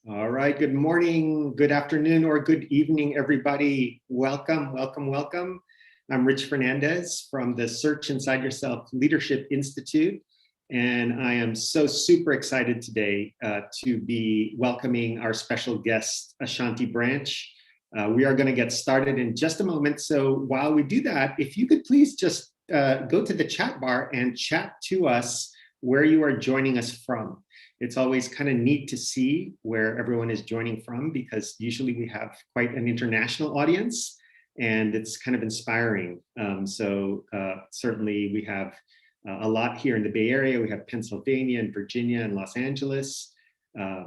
All right, good morning, good afternoon, or good evening, everybody. Welcome, welcome, welcome. I'm Rich Fernandez from the Search Inside Yourself Leadership Institute, and I am so super excited today to be welcoming our special guest, Ashanti Branch. We are going to get started in just a moment, so while we do that, if you could please just go to the chat bar and chat to us where you are joining us from. It's always kind of neat to see where everyone is joining from because usually we have quite an international audience and it's kind of inspiring. Certainly we have a lot here in the Bay Area. We have Pennsylvania and Virginia and Los Angeles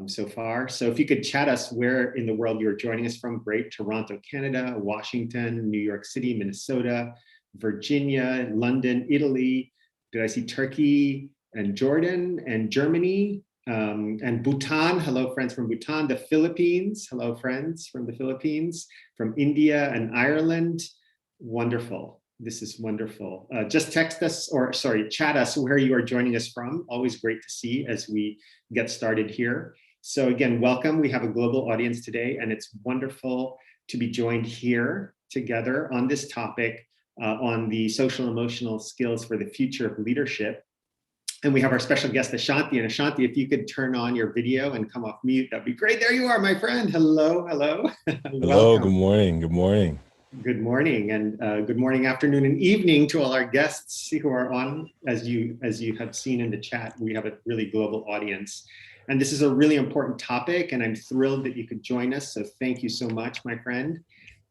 so far. So if you could chat us where in the world you're joining us from, great. Toronto, Canada, Washington, New York City, Minnesota, Virginia, London, Italy. Did I see Turkey and Jordan and Germany? And Bhutan, hello friends from Bhutan, the Philippines, hello friends from the Philippines, from India and Ireland, wonderful, this is wonderful. Just text us, or sorry, chat us where you are joining us from, always great to see as we get started here. So again, welcome, we have a global audience today and it's wonderful to be joined here together on this topic on the social emotional skills for the future of leadership. And we have our special guest, Ashanti. And Ashanti, if you could turn on your video and come off mute, that'd be great. There you are, my friend. Hello, hello. Hello, good morning, good morning. Good morning, and good morning, afternoon, and evening to all our guests who are on. As you have seen in the chat, we have a really global audience. And this is a really important topic, and I'm thrilled that you could join us. So thank you so much, my friend.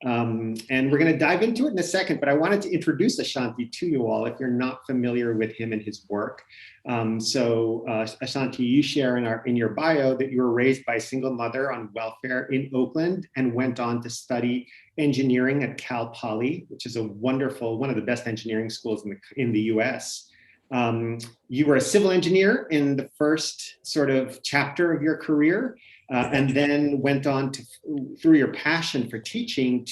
And we're going to dive into it in a second, but I wanted to introduce Ashanti to you all if you're not familiar with him and his work. Ashanti, you share in your bio that you were raised by a single mother on welfare in Oakland and went on to study engineering at Cal Poly, which is one of the best engineering schools in the US. You were a civil engineer in the first sort of chapter of your career, and then went on to, through your passion for teaching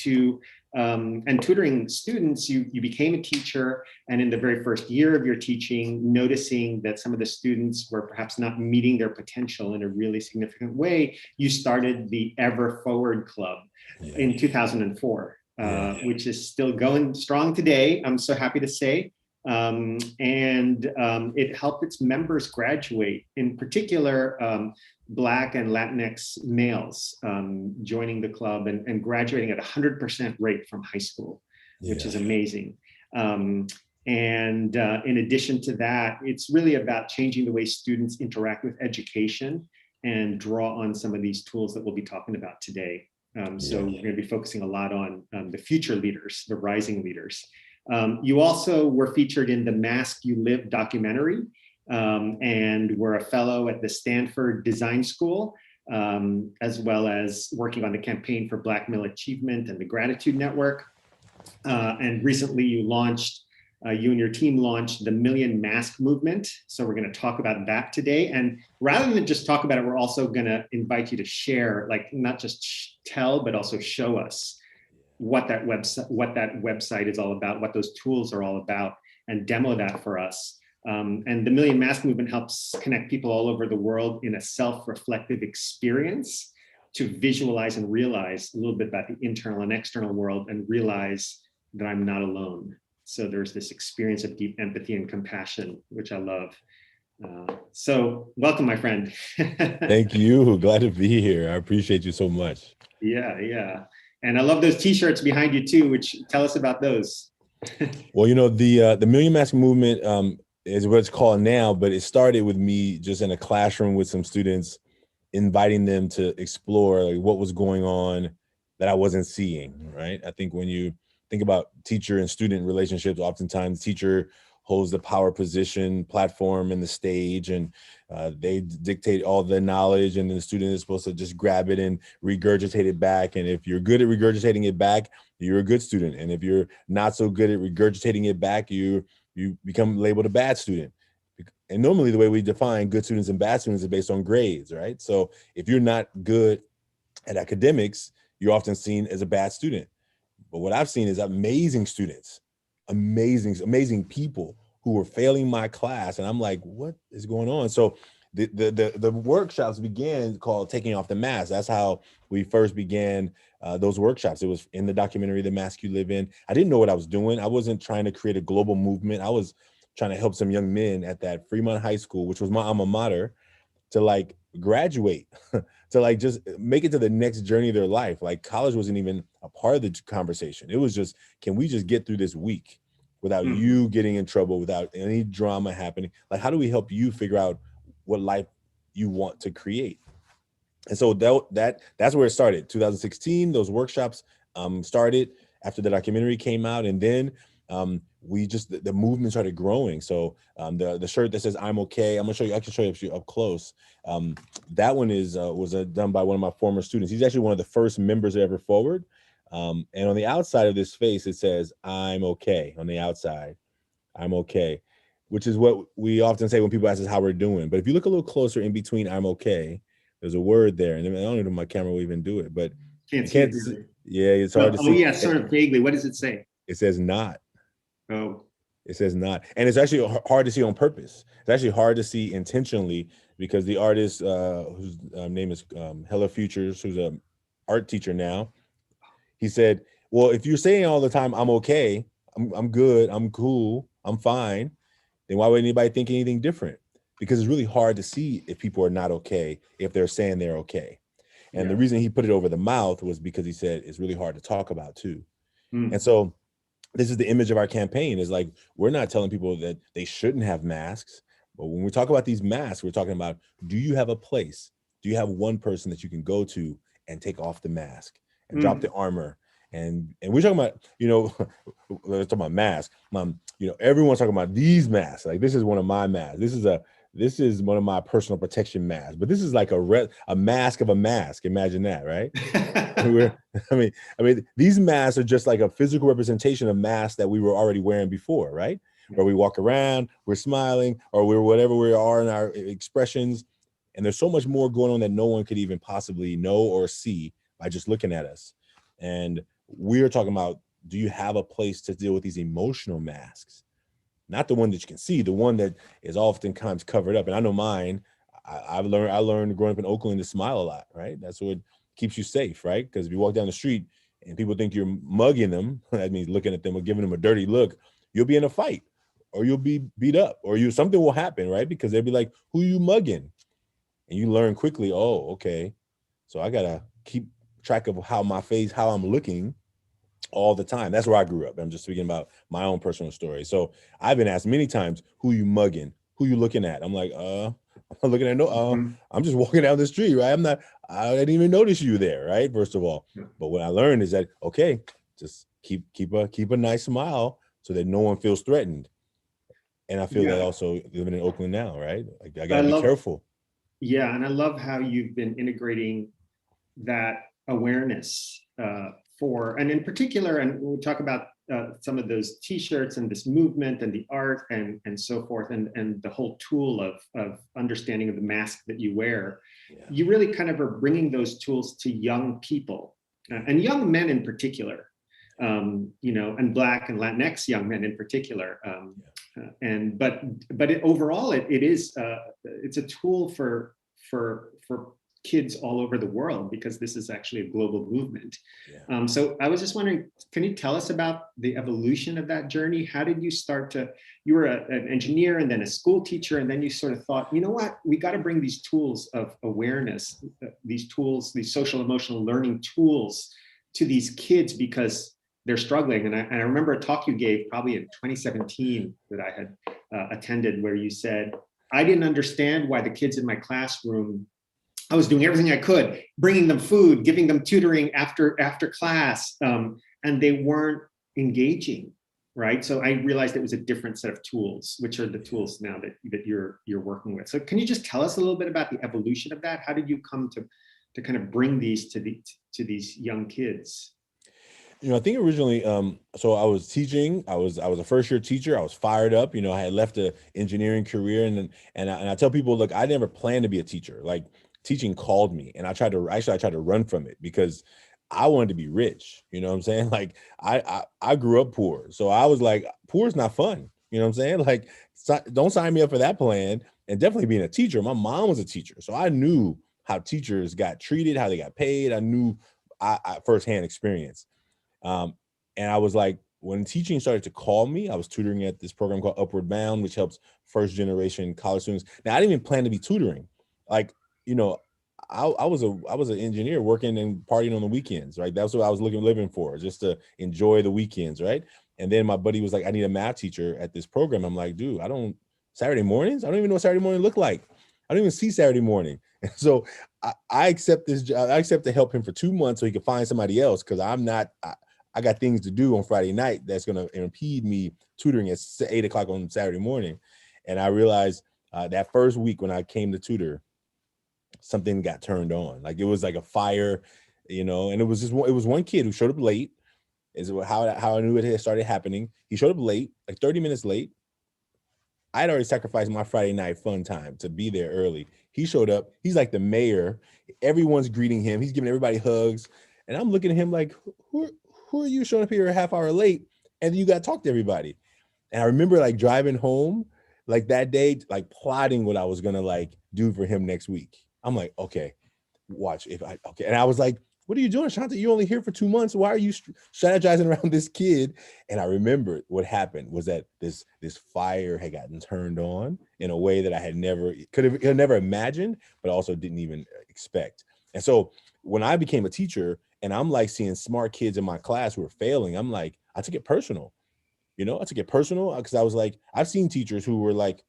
and tutoring students, you became a teacher. And in the very first year of your teaching, noticing that some of the students were perhaps not meeting their potential in a really significant way, you started the Ever Forward Club in 2004, which is still going strong today, I'm so happy to say. It helped its members graduate, in particular, Black and Latinx males joining the club and graduating at 100% rate from high school, which is amazing. In addition to that, it's really about changing the way students interact with education and draw on some of these tools that we'll be talking about today. So we're going to be focusing a lot on the future leaders, the rising leaders. You also were featured in the Mask You Live documentary, and were a fellow at the Stanford Design School, as well as working on the campaign for Black Male Achievement and the Gratitude Network. And recently you and your team launched the Million Mask Movement. So we're going to talk about that today. And rather than just talk about it, we're also going to invite you to share, like not just tell, but also show us what that website is all about, what those tools are all about, and demo that for us. And the Million Mask Movement helps connect people all over the world in a self-reflective experience to visualize and realize a little bit about the internal and external world and realize that I'm not alone. So there's this experience of deep empathy and compassion, which I love. So welcome, my friend. Thank you. Glad to be here. I appreciate you so much. Yeah. And I love those t-shirts behind you too, which tell us about those. Well, the Million Mask Movement is what it's called now, but it started with me just in a classroom with some students, inviting them to explore like what was going on that I wasn't seeing, right? I think when you think about teacher and student relationships, oftentimes the teacher holds the power position, platform, and the stage, and they dictate all the knowledge, and then the student is supposed to just grab it and regurgitate it back. And if you're good at regurgitating it back, you're a good student. And if you're not so good at regurgitating it back, you become labeled a bad student. And normally the way we define good students and bad students is based on grades, right? So if you're not good at academics, you're often seen as a bad student. But what I've seen is amazing students, amazing people who were failing my class. And I'm like, what is going on? So the workshops began called Taking Off the Mask. That's how we first began those workshops. It was in the documentary The Mask You Live In. I didn't know what I was doing. I wasn't trying to create a global movement. I was trying to help some young men at that Fremont High School, which was my alma mater, to like graduate, to like just make it to the next journey of their life. Like college wasn't even a part of the conversation. It was just, can we just get through this week without you getting in trouble, without any drama happening? Like, how do we help you figure out what life you want to create? And so that's where it started. 2016, those workshops started after the documentary came out, and then we just the movement started growing. So the shirt that says "I'm okay," I'm gonna show you. I can show you up close. That one was done by one of my former students. He's actually one of the first members to ever forward. And on the outside of this face, it says "I'm okay." On the outside, "I'm okay," which is what we often say when people ask us how we're doing. But if you look a little closer in between "I'm okay," there's a word there, and I don't know if my camera will even do it, but Can't see it really. Yeah, it's hard to see. Oh yeah, sort of vaguely. What does it say? It says "not." Oh. It says "not," and it's actually hard to see on purpose. It's actually hard to see intentionally because the artist, whose name is Hella Futures, who's an art teacher now, he said, "Well, if you're saying all the time I'm okay, I'm good, I'm cool, I'm fine, then why would anybody think anything different? Because it's really hard to see if people are not okay if they're saying they're okay." And the reason he put it over the mouth was because he said it's really hard to talk about too. And so this is the image of our campaign, is like, we're not telling people that they shouldn't have masks, but when we talk about these masks, we're talking about, do you have a place? Do you have one person that you can go to and take off the mask and drop the armor? And we're talking about, we're talking about masks. Everyone's talking about these masks. Like, this is one of my masks. This is one of my personal protection masks, but this is like a mask of a mask. Imagine that, right? I mean, these masks are just like a physical representation of masks that we were already wearing before, right? Where we walk around, we're smiling, or we're whatever we are in our expressions. And there's so much more going on that no one could even possibly know or see by just looking at us. And we're talking about, do you have a place to deal with these emotional masks? Not the one that you can see, the one that is oftentimes covered up. And I know mine, I learned growing up in Oakland to smile a lot, right? That's what keeps you safe, right? Because if you walk down the street and people think you're mugging them, that means looking at them or giving them a dirty look, you'll be in a fight, or you'll be beat up, or something will happen, right? Because they'll be like, who you mugging? And you learn quickly, oh, okay, so I gotta keep track of how I'm looking all the time. That's where I grew up. I'm just speaking about my own personal story. So I've been asked many times, who you mugging? Who you looking at? I'm like, I'm not looking at I'm just walking down the street, right? I didn't even notice you there, right? First of all. But what I learned is that, okay, just keep a nice smile so that no one feels threatened. And I feel that also living in Oakland now, right? Like, I gotta be careful. Yeah, and I love how you've been integrating that awareness and in particular, and we talk about some of those T-shirts and this movement and the art and so forth, and the whole tool of understanding of the mask that you wear. You really kind of are bringing those tools to young people and young men in particular, and Black and Latinx young men in particular. But overall, it's a tool for kids all over the world, because this is actually a global movement. So I was just wondering, can you tell us about the evolution of that journey? How did you you were an engineer and then a school teacher, and then you sort of thought, you know what, we got to bring these tools of awareness, these social emotional learning tools to these kids because they're struggling. And I remember a talk you gave probably in 2017 that I had attended, where you said, I didn't understand why the kids in my classroom, I was doing everything I could, bringing them food, giving them tutoring after class, and they weren't engaging, right? So I realized it was a different set of tools, which are the tools now that you're working with. So can you just tell us a little bit about the evolution of that? How did you come to kind of bring these to these young kids? I think originally, so I was teaching. I was a first year teacher. I was fired up. I had left an engineering career, and I tell people, look, I never planned to be a teacher. Like, teaching called me, and I tried to run from it because I wanted to be rich. You know what I'm saying? Like, I grew up poor, so I was like, poor is not fun. You know what I'm saying? Like, don't sign me up for that plan. and definitely being a teacher. My mom was a teacher, so I knew how teachers got treated, how they got paid. I knew I firsthand experience. Um, and I was like, when teaching started to call me, I was tutoring at this program called Upward Bound, which helps first generation college students. Now, I didn't even plan to be tutoring. Like, you know, I was an engineer working and partying on the weekends, right? That's what I was living for, just to enjoy the weekends, right? And then my buddy was like, I need a math teacher at this program. I'm like, dude, Saturday mornings? I don't even know what Saturday morning look like. I don't even see Saturday morning. And so I accept this job. I accept to help him for 2 months so he can find somebody else, because I got things to do on Friday night that's going to impede me tutoring at 8 o'clock on Saturday morning. And I realized that first week when I came to tutor, something got turned on. Like, it was like a fire, and it was one kid who showed up late. Is how I knew it had started happening. He showed up late, like 30 minutes late. I had already sacrificed my Friday night fun time to be there early. He showed up. He's like the mayor. Everyone's greeting him. He's giving everybody hugs. And I'm looking at him like, who are you showing up here a half hour late? And you got to talk to everybody. And I remember like driving home like that day, like plotting what I was going to like do for him next week. I'm like, okay, watch okay. And I was like, what are you doing, Ashanti? You're only here for 2 months. Why are you strategizing around this kid? And I remember what happened was that this fire had gotten turned on in a way that I had could have never imagined, but also didn't even expect. And so when I became a teacher and I'm like seeing smart kids in my class who are failing, I'm like, I took it personal. I took it personal because I was like, I've seen teachers who were like,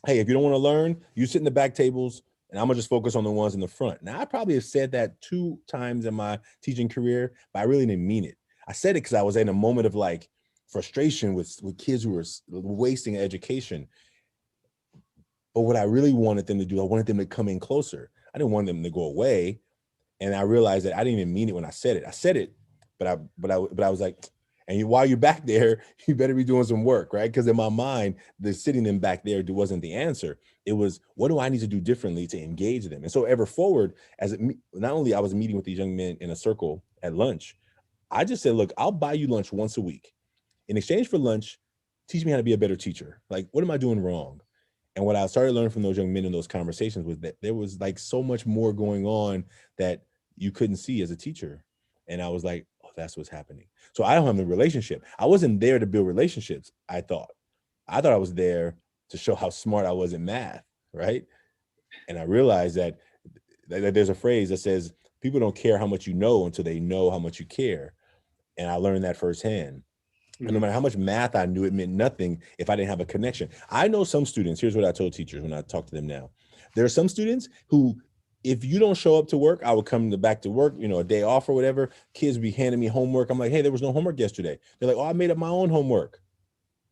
hey, if you don't want to learn, you sit in the back tables and I'm gonna just focus on the ones in the front. Now, I probably have said that 2 times in my teaching career, but I really didn't mean it. I said it because I was in a moment of like frustration with kids who were wasting education. But what I really wanted them to do, I wanted them to come in closer. I didn't want them to go away. And I realized that I didn't even mean it when I said it. I said it, but I was like, while you're back there, you better be doing some work, right? Because in my mind, the sitting them back there wasn't the answer. It was, what do I need to do differently to engage them? And so ever forward, not only I was meeting with these young men in a circle at lunch, I just said, look, I'll buy you lunch once a week. In exchange for lunch, teach me how to be a better teacher. Like, what am I doing wrong? And what I started learning from those young men in those conversations was that there was like so much more going on that you couldn't see as a teacher. And I was like, oh, that's what's happening. So I don't have a relationship. I wasn't there to build relationships. I thought I was there to show how smart I was in math, right? And I realized that there's a phrase that says, people don't care how much you know until they know how much you care. And I learned that firsthand. And no matter how much math I knew, it meant nothing if I didn't have a connection. I know some students, here's what I told teachers when I talk to them now. There are some students who, if you don't show up to work, I would come back to work, a day off or whatever. Kids be handing me homework. I'm like, hey, there was no homework yesterday. They're like, oh, I made up my own homework.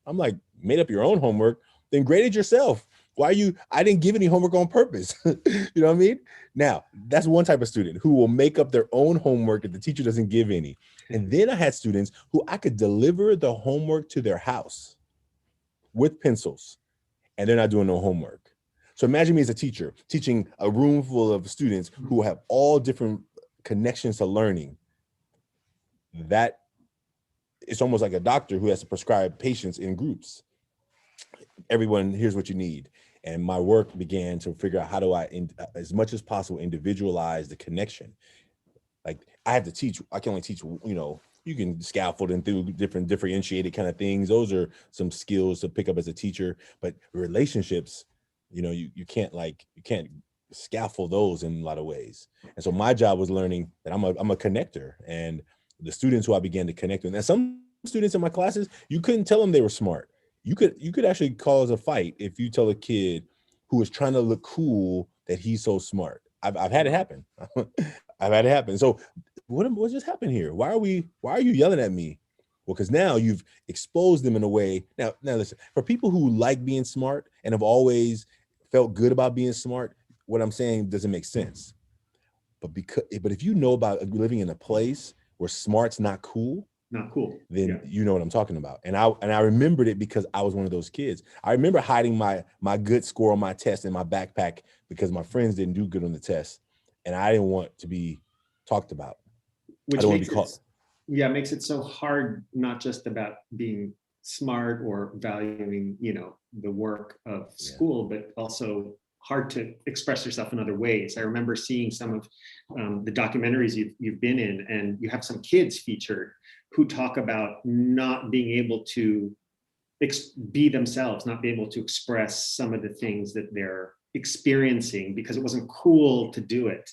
I'm like, made up your own homework? Then grade it yourself. I didn't give any homework on purpose. You know what I mean? Now, that's one type of student who will make up their own homework if the teacher doesn't give any. And then I had students who I could deliver the homework to their house with pencils, and they're not doing no homework. So imagine me as a teacher teaching a room full of students who have all different connections to learning. That it's almost like a doctor who has to prescribe patients in groups. Everyone, here's what you need. And my work began to figure out how do I, as much as possible, individualize the connection. Like, I can only teach, you can scaffold and through different differentiated kind of things. Those are some skills to pick up as a teacher, but relationships, you can't scaffold those in a lot of ways. And so my job was learning that I'm a connector, and the students who I began to connect with. And some students in my classes, you couldn't tell them they were smart. You could actually cause a fight if you tell a kid who is trying to look cool that he's so smart. I've had it happen. I've had it happen. So what just happened here? Why are you yelling at me? Well, because now you've exposed them in a way. Now listen, for people who like being smart and have always felt good about being smart, what I'm saying doesn't make sense. But if you know about living in a place where smart's not cool, then you know what I'm talking about. And I remembered it because I was one of those kids. I remember hiding my good score on my test in my backpack because my friends didn't do good on the test, and I didn't want to be talked about. Which makes it so hard, not just about being smart or valuing, the work of school, but also hard to express yourself in other ways. I remember seeing some of the documentaries you've been in, and you have some kids featured who talk about not being able to be themselves, not be able to express some of the things that they're experiencing because it wasn't cool to do it.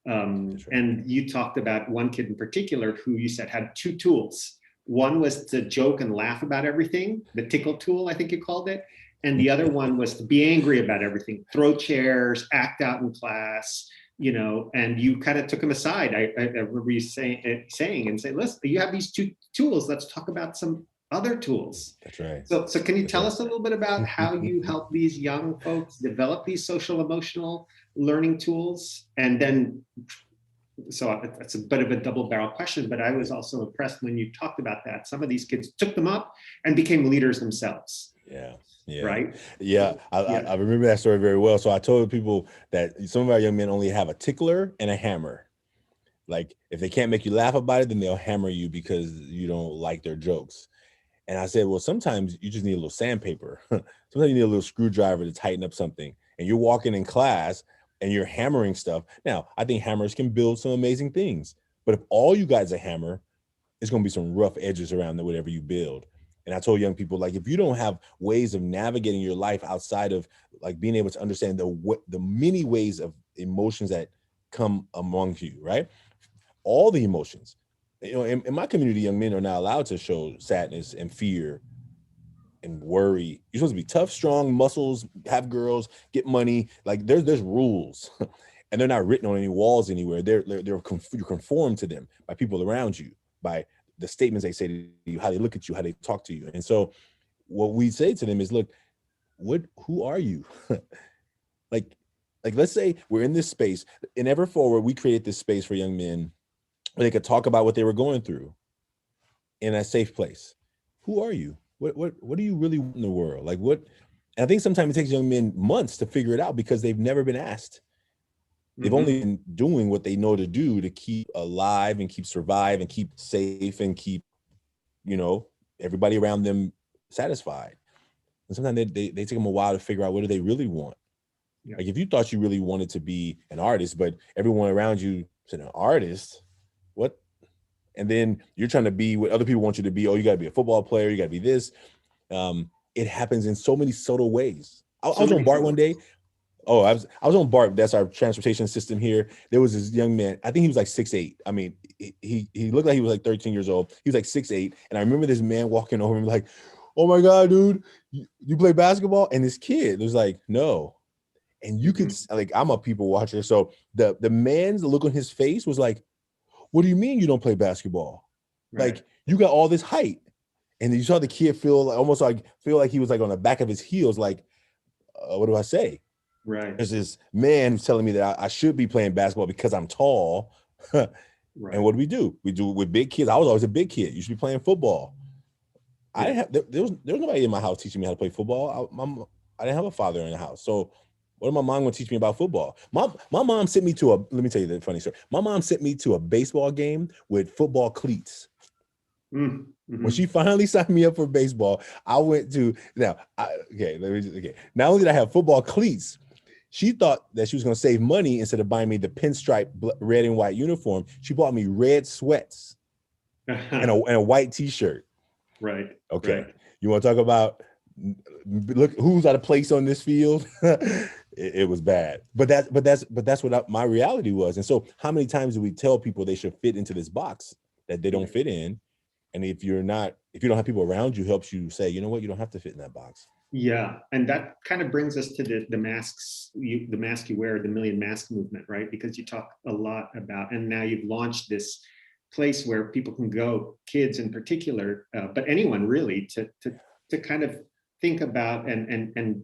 And you talked about one kid in particular who you said had two tools. One was to joke and laugh about everything, the tickle tool, I think you called it. And the other one was to be angry about everything, throw chairs, act out in class, and you kind of took him aside. I remember you saying and say, listen, you have these two tools. Let's talk about some other tools. That's right. So can you tell us a little bit about how you help these young folks develop these social emotional learning tools? And then, so it's a bit of a double barrel question, but I was also impressed when you talked about that. Some of these kids took them up and became leaders themselves. Yeah. Right. Yeah. I remember that story very well. So I told people that some of our young men only have a tickler and a hammer. Like if they can't make you laugh about it, then they'll hammer you because you don't like their jokes. And I said, well, sometimes you just need a little sandpaper. Sometimes you need a little screwdriver to tighten up something. And you're walking in class and you're hammering stuff. Now, I think hammers can build some amazing things. But if all you got is a hammer, it's going to be some rough edges around whatever you build. And I told young people, like, if you don't have ways of navigating your life outside of like being able to understand the many ways of emotions that come among you, right? All the emotions. In my community, young men are not allowed to show sadness and fear and worry. You're supposed to be tough, strong, muscles, have girls, get money. Like there's rules, and they're not written on any walls anywhere. You're conformed to them by people around you, by the statements they say to you, how they look at you, how they talk to you. And so, what we say to them is, look, who are you? like let's say we're in this space. In Ever Forward, we created this space for young men where they could talk about what they were going through in a safe place. Who are you? What do you really want in the world? Like what? And I think sometimes it takes young men months to figure it out because they've never been asked. They've only been doing what they know to do to keep alive and keep survive and keep safe and keep, everybody around them satisfied. And sometimes they take them a while to figure out what do they really want. Yeah. Like if you thought you really wanted to be an artist, but everyone around you said an artist, what? And then you're trying to be what other people want you to be. Oh, you got to be a football player. You got to be this. It happens in so many subtle ways. I was on BART one day. Oh, I was on BART. That's our transportation system here. There was this young man. I think he was like 6'8". I mean, he looked like he was like 13 years old. He was like 6'8". And I remember this man walking over and like, oh my God, dude, you play basketball? And this kid was like, no. And you could, like, I'm a people watcher. So the man's look on his face was like, what do you mean you don't play basketball? Right. Like you got all this height. And you saw the kid feel like he was like on the back of his heels. Like, what do I say? Right. There's this man who's telling me that I should be playing basketball because I'm tall. Right. And what do? We do it with big kids. I was always a big kid. You should be playing football. Yeah. There was nobody in my house teaching me how to play football. I didn't have a father in the house. So what did my mom going to teach me about football? My mom sent me to let me tell you the funny story. My mom sent me to a baseball game with football cleats. When she finally signed me up for baseball, I went to, not only did I have football cleats, she thought that she was going to save money instead of buying me the pinstripe red and white uniform. She bought me red sweats and a white t-shirt. Right. Okay. Right. You want to talk about, look, who's out of place on this field? It was bad, but that's what my reality was. And so how many times do we tell people they should fit into this box that they don't fit in? And if you don't have people around you, helps you say, you know what, you don't have to fit in that box. Yeah. And that kind of brings us to the masks, the mask you wear, the Million Mask movement, right? Because you talk a lot about, and now you've launched this place where people can go, kids in particular, but anyone really, to kind of think about and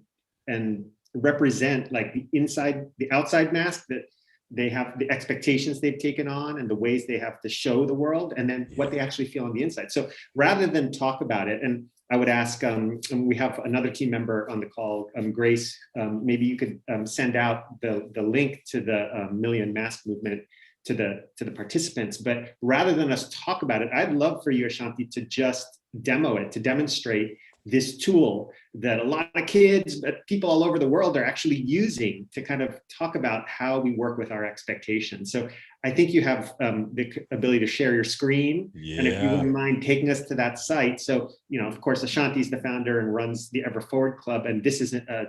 represent like the outside mask that they have, the expectations they've taken on and the ways they have to show the world, and then what they actually feel on the inside. So rather than talk about it, and I would ask, and we have another team member on the call, Grace, maybe you could send out the link to the Million Mask movement to the participants. But rather than us talk about it, I'd love for you, Ashanti, to just demo it, to demonstrate this tool that a lot of kids, but people all over the world are actually using to kind of talk about how we work with our expectations. So I think you have the ability to share your screen. Yeah. And if you wouldn't mind taking us to that site. So, of course, Ashanti is the founder and runs the Ever Forward Club. And this is a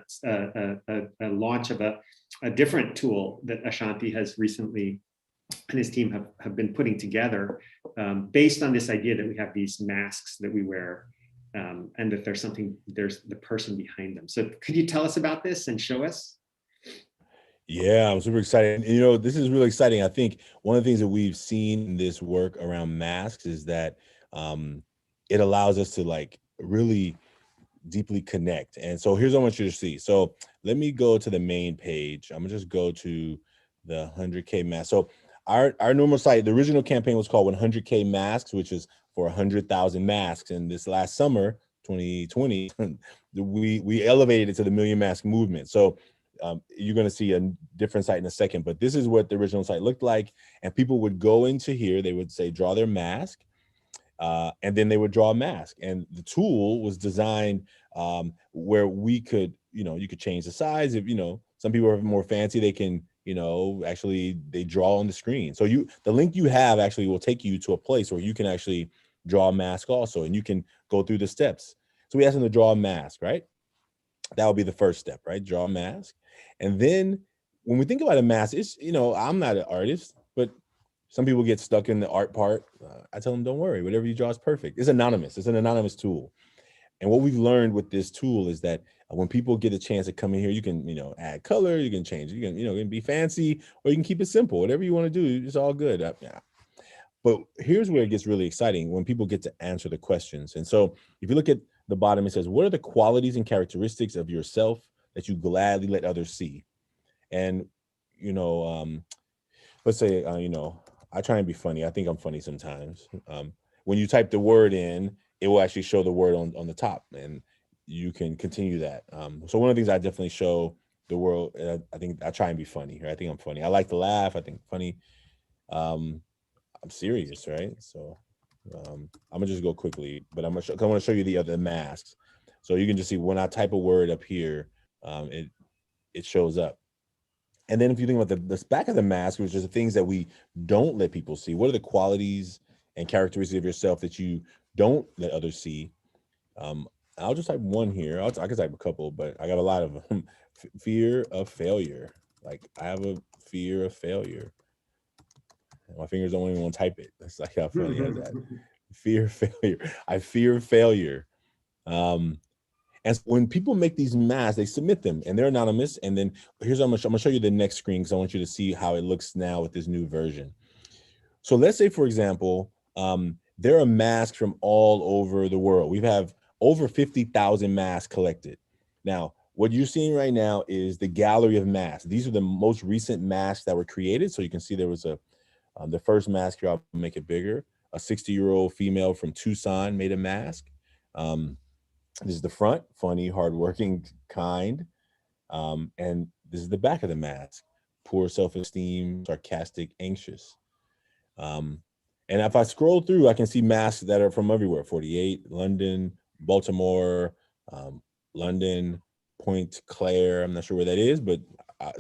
launch of a different tool that Ashanti has recently and his team have been putting together based on this idea that we have these masks that we wear and that there's the person behind them. So could you tell us about this and show us? Yeah, I'm super excited. And, this is really exciting. I think one of the things that we've seen in this work around masks is that it allows us to like really deeply connect. And so here's what I want you to see. So let me go to the main page. I'm gonna just go to the 100K mask. So our normal site, the original campaign was called 100K masks, which is for 100,000 masks. And this last summer, 2020, we elevated it to the Million Mask movement. So you're going to see a different site in a second, but this is what the original site looked like. And people would go into here, they would say, draw their mask. And then they would draw a mask, and the tool was designed where we could, you could change the size. If, some people are more fancy, they can, actually they draw on the screen. So the link you have actually will take you to a place where you can actually draw a mask also, and you can go through the steps. So we asked them to draw a mask, right? That would be the first step, right? Draw a mask. And then when we think about a mask, it's, I'm not an artist, but some people get stuck in the art part. I tell them, don't worry, whatever you draw is perfect. It's anonymous. It's an anonymous tool. And what we've learned with this tool is that when people get a chance to come in here, you can, add color, you can change, you can be fancy, or you can keep it simple. Whatever you want to do, it's all good. Yeah. But here's where it gets really exciting, when people get to answer the questions. And so if you look at the bottom, it says, what are the qualities and characteristics of yourself that you gladly let others see? And, let's say, I try and be funny. I think I'm funny sometimes. When you type the word in, it will actually show the word on the top, and you can continue that. So one of the things I definitely show the world, I think I try and be funny. Right? I think I'm funny. I like to laugh. I think funny. I'm serious, right? So I'm gonna just go quickly, but I want to show you the other masks. So you can just see when I type a word up here, it shows up. And then if you think about the back of the mask, which is the things that we don't let people see, what are the qualities and characteristics of yourself that you don't let others see? I'll just type one here. I can type a couple, but I got a lot of them. Fear of failure. Like, I have a fear of failure. My fingers don't even want to type it. That's like how funny is that. Fear of failure. I fear failure. And so when people make these masks, they submit them and they're anonymous. And then here's I'm gonna show you the next screen, because I want you to see how it looks now with this new version. So let's say, for example, there are masks from all over the world. We have over 50,000 masks collected. Now, what you're seeing right now is the gallery of masks. These are the most recent masks that were created. So you can see there was the first mask here. I'll make it bigger. A 60-year-old female from Tucson made a mask. This is the front, funny, hardworking, kind. And this is the back of the mask, poor self-esteem, sarcastic, anxious. And if I scroll through, I can see masks that are from everywhere: 48, London, Baltimore, London, Point Claire. I'm not sure where that is, but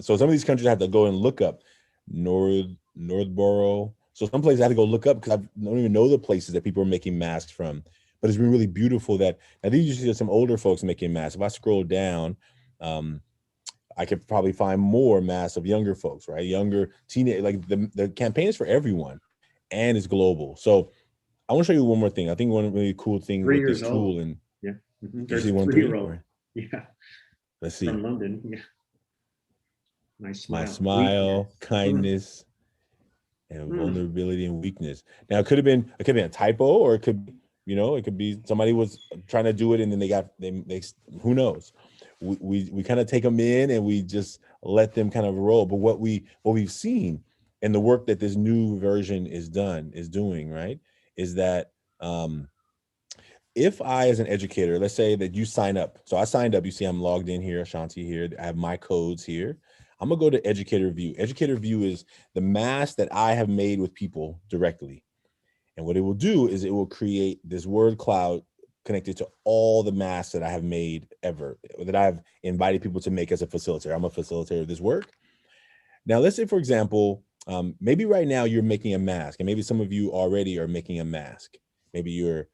so some of these countries I have to go and look up. Northborough. So some places I have to go look up because I don't even know the places that people are making masks from. But it's been really beautiful that now these you see some older folks making masks. If I scroll down, I could probably find more masks of younger folks, right? Younger teenage, like the campaign is for everyone, and it's global. So I want to show you one more thing. I think one really cool thing 3 with this years old. tool, and Yeah. you see 3-year-old. Yeah. Let's see. From London. Yeah. Nice smile. My smile, kindness, and vulnerability and weakness. Now it could be a typo, or it could be, it could be somebody was trying to do it and then they who knows. We kind of take them in and we just let them kind of roll. But what we've seen and the work that this new version is doing, right, is that if I, as an educator, let's say that you sign up. So I signed up, you see I'm logged in here, Ashanti here, I have my codes here. I'm gonna go to Educator View. Educator View is the mask that I have made with people directly. And what it will do is it will create this word cloud connected to all the masks that I have made ever, that I've invited people to make as a facilitator. I'm a facilitator of this work. Now, let's say, for example, maybe right now you're making a mask, and maybe some of you already are making a mask. Maybe you're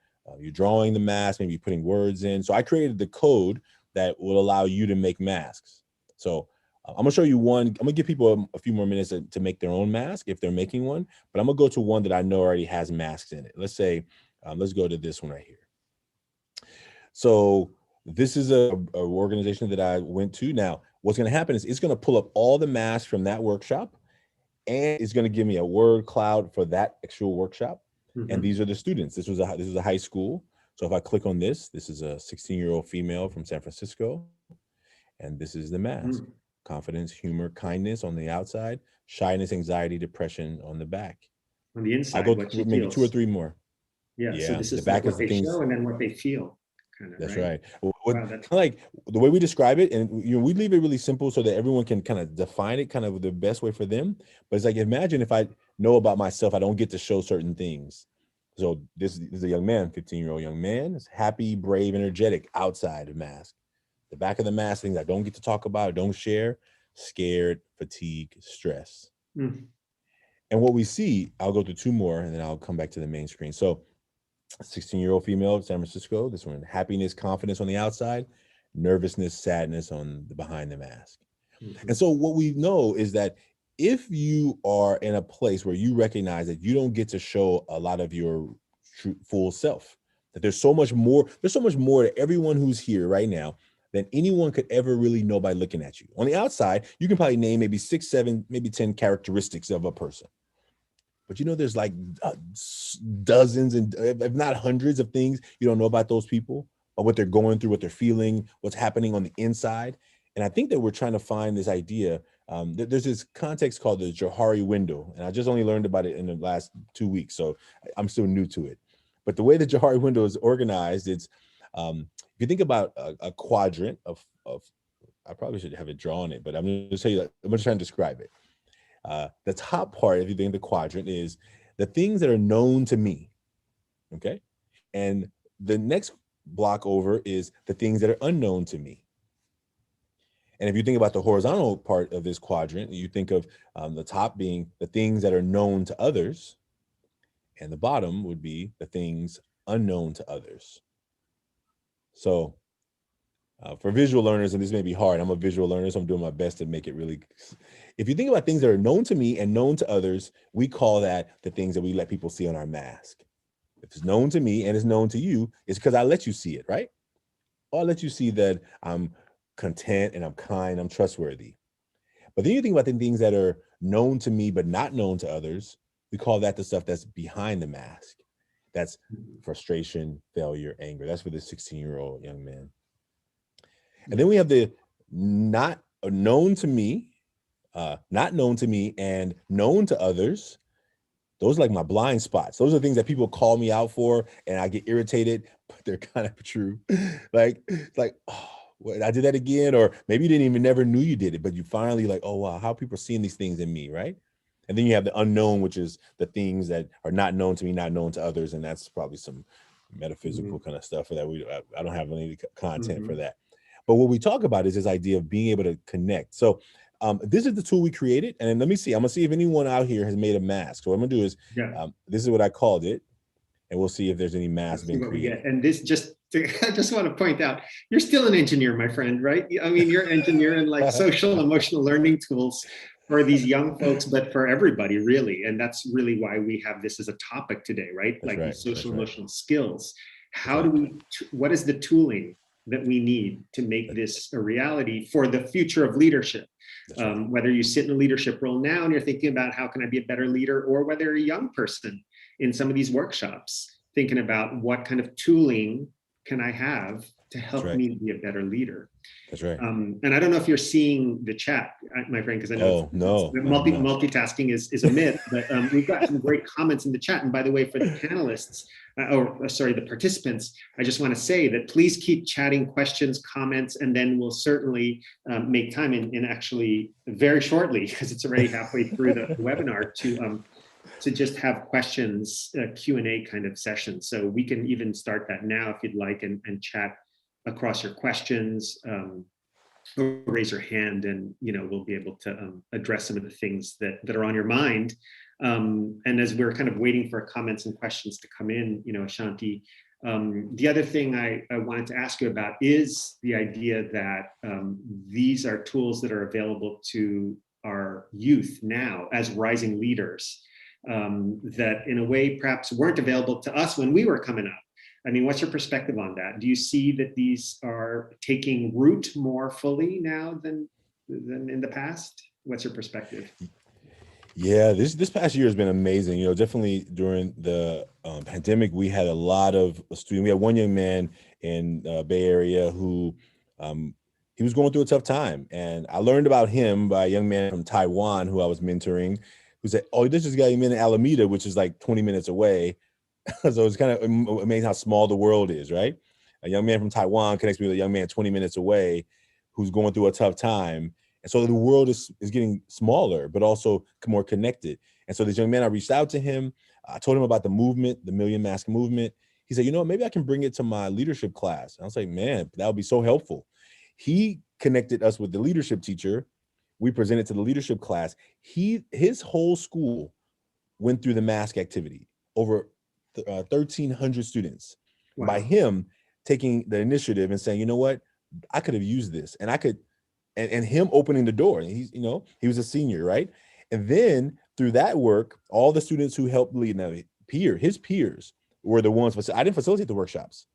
drawing the mask, maybe you're putting words in. So I created the code that will allow you to make masks. So I'm gonna show you one. I'm gonna give people a few more minutes to make their own mask if they're making one, but I'm gonna go to one that I know already has masks in it. Let's say, let's go to this one right here. So this is a organization that I went to. Now, what's going to happen is it's going to pull up all the masks from that workshop, and it's going to give me a word cloud for that actual workshop. And these are the students. This was a high school. So if I click on this is a 16-year-old female from San Francisco, and this is the mask: confidence, humor, kindness on the outside, shyness, anxiety, depression on the back. On the inside, I'll go what she maybe feels. 2 or 3 more. Yeah. So this the is back like is what the they things. show and then what they feel. Kind of, That's right. Wow, That's like the way we describe it, and we leave it really simple so that everyone can kind of define it kind of the best way for them. But it's like, imagine if I know about myself, I don't get to show certain things. So this is a young man, 15-year-old young man. It's happy, brave, energetic outside the mask. The back of the mask, things I don't get to talk about, don't share: scared, fatigue, stress. And what we see, I'll go through 2 more and then I'll come back to the main screen. So 16-year-old female, San Francisco. This one: happiness, confidence on the outside, nervousness, sadness on the behind the mask. And so what we know is that if you are in a place where you recognize that you don't get to show a lot of your true, full self, that there's so much more to everyone who's here right now than anyone could ever really know by looking at you. On the outside, you can probably name maybe 6, 7, maybe 10 characteristics of a person. But there's like dozens and if not hundreds of things you don't know about those people, or what they're going through, what they're feeling, what's happening on the inside. And I think that we're trying to find this idea. There's this context called the Johari window, and I just only learned about it in the last 2 weeks, so I'm still new to it. But the way the Johari window is organized, it's if you think about a quadrant of I probably should have it drawn it, but I'm going to tell you. I'm just trying to describe it. The top part, if you think the quadrant, is the things that are known to me, okay? And the next block over is the things that are unknown to me. And if you think about the horizontal part of this quadrant, you think of the top being the things that are known to others, and the bottom would be the things unknown to others. So for visual learners, and this may be hard, I'm a visual learner, so I'm doing my best to make it really. If you think about things that are known to me and known to others, we call that the things that we let people see on our mask. If it's known to me and it's known to you, it's because I let you see it, right? Or I let you see that I'm content and I'm kind, I'm trustworthy. But then you think about the things that are known to me but not known to others, we call that the stuff that's behind the mask. That's frustration, failure, anger. That's for the 16-year-old young man. And then we have the not known to me, not known to me, and known to others. Those are like my blind spots. Those are things that people call me out for, and I get irritated, but they're kind of true. It's like, oh, what, I did that again, or maybe you didn't even never knew you did it, but you finally like, oh wow, how are people seeing these things in me, right? And then you have the unknown, which is the things that are not known to me, not known to others, and that's probably some metaphysical kind of stuff for that. I don't have any content for that. But what we talk about is this idea of being able to connect. So this is the tool we created. And let me see. I'm going to see if anyone out here has made a mask. So what I'm going to do is, this is what I called it. And we'll see if there's any masks being created. And this I just want to point out, you're still an engineer, my friend, right? I mean, you're an engineer in like social emotional learning tools for these young folks, but for everybody really. And that's really why we have this as a topic today, right? That's like these social emotional skills. How do we, what is the tooling that we need to make this a reality for the future of leadership? Whether you sit in a leadership role now and you're thinking about how can I be a better leader, or whether you're a young person in some of these workshops thinking about what kind of tooling can I have to help me be a better leader. That's right. And I don't know if you're seeing the chat, my friend, because I know multitasking is a myth, but we've got some great comments in the chat. And by the way, for the panelists, the participants, I just want to say that please keep chatting questions, comments, and then we'll certainly make time in actually very shortly, because it's already halfway through the webinar, to to just have questions, Q&A kind of session. So we can even start that now if you'd like, and chat across your questions, or raise your hand, and we'll be able to address some of the things that are on your mind. And as we're kind of waiting for comments and questions to come in, Ashanti, the other thing I wanted to ask you about is the idea that these are tools that are available to our youth now as rising leaders, that in a way perhaps weren't available to us when we were coming up. I mean, what's your perspective on that? Do you see that these are taking root more fully now than in the past? What's your perspective? Yeah, this past year has been amazing. Definitely during the pandemic, we had a lot of students. We had one young man in Bay Area who he was going through a tough time, and I learned about him by a young man from Taiwan who I was mentoring, who said, "Oh, this is a guy in Alameda, which is like 20 minutes away." So it's kind of amazing how small the world is, right? A young man from Taiwan connects me with a young man 20 minutes away who's going through a tough time. And so the world is getting smaller, but also more connected. And so this young man, I reached out to him. I told him about the movement, the Million Mask movement. He said, maybe I can bring it to my leadership class. And I was like, man, that would be so helpful. He connected us with the leadership teacher. We presented to the leadership class. His whole school went through the mask activity, over 1,300 students. Wow. By him taking the initiative and saying, you know what, I could have used this, and I could, and him opening the door. And he's, he was a senior, right? And then through that work, all the students who helped lead, now his peers were the ones, I didn't facilitate the workshops.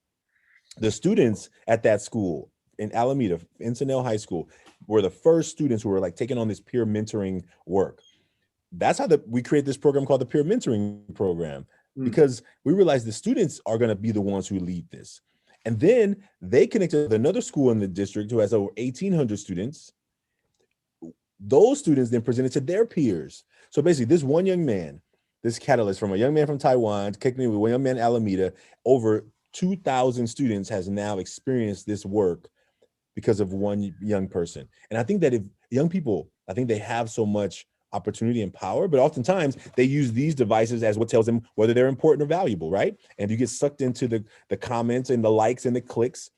The students at that school in Alameda, Encinal High School, were the first students who were like taking on this peer mentoring work. That's how we create this program called the Peer Mentoring Program, because we realized the students are going to be the ones who lead this. And then they connected with another school in the district who has over 1,800 students. Those students then presented to their peers. So basically, this one young man, this catalyst from a young man from Taiwan, connecting with one young man in Alameda, over 2,000 students has now experienced this work because of one young person. And I think that if young people, I think they have so much opportunity and power, but oftentimes they use these devices as what tells them whether they're important or valuable, right? And you get sucked into the comments and the likes and the clicks.